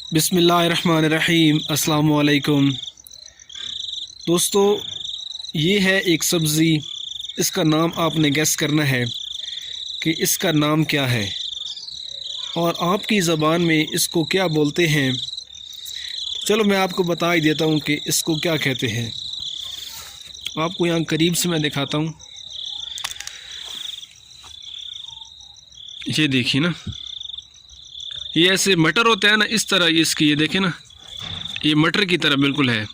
बिस्मिल्लाहिर्रहमानिर्रहीम। अस्सलाम वालेकुम दोस्तों, ये है एक सब्ज़ी। इसका नाम आपने गेस करना है कि इसका नाम क्या है और आपकी ज़बान में इसको क्या बोलते हैं। चलो मैं आपको बता ही देता हूँ कि इसको क्या कहते हैं। आपको यहाँ करीब से मैं दिखाता हूँ। ये देखिए ना, ये ऐसे मटर होता है ना, इस तरह ये इसकी, ये देखें ना, ये मटर की तरह बिल्कुल है।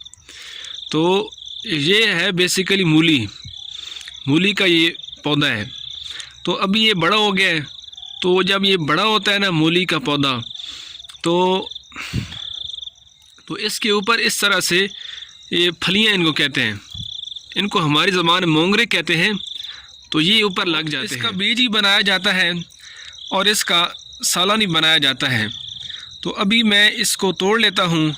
तो ये है बेसिकली मूली का ये पौधा है। तो अभी ये बड़ा हो गया है। तो जब ये बड़ा होता है ना मूली का पौधा, तो इसके ऊपर इस तरह से ये फलियाँ इनको कहते हैं। इनको हमारी ज़बान में मोंगरे कहते हैं। तो ये ऊपर लग जाते हैं। इसका बीज ही बनाया जाता है और इसका सालन ही बनाया जाता है। तो अभी मैं इसको तोड़ लेता हूँ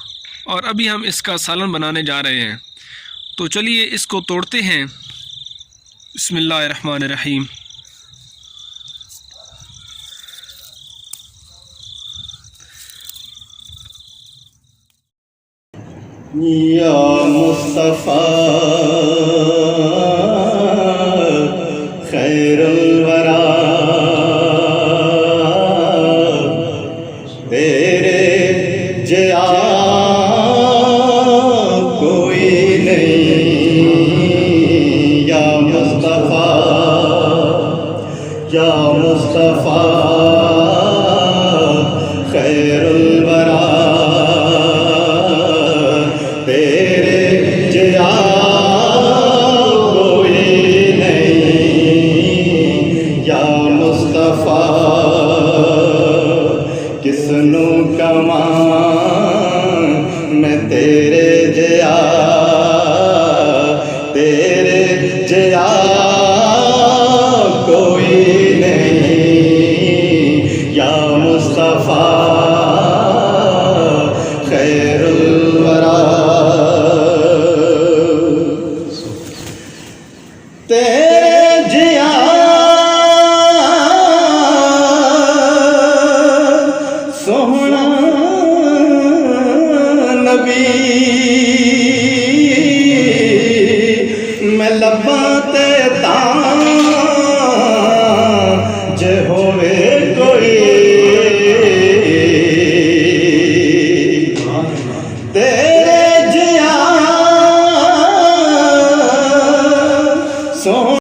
और अभी हम इसका सालन बनाने जा रहे हैं। तो चलिए इसको तोड़ते हैं। बिस्मिल्लाहिर्रहमानिर्रहीम। या मुस्तफ़ा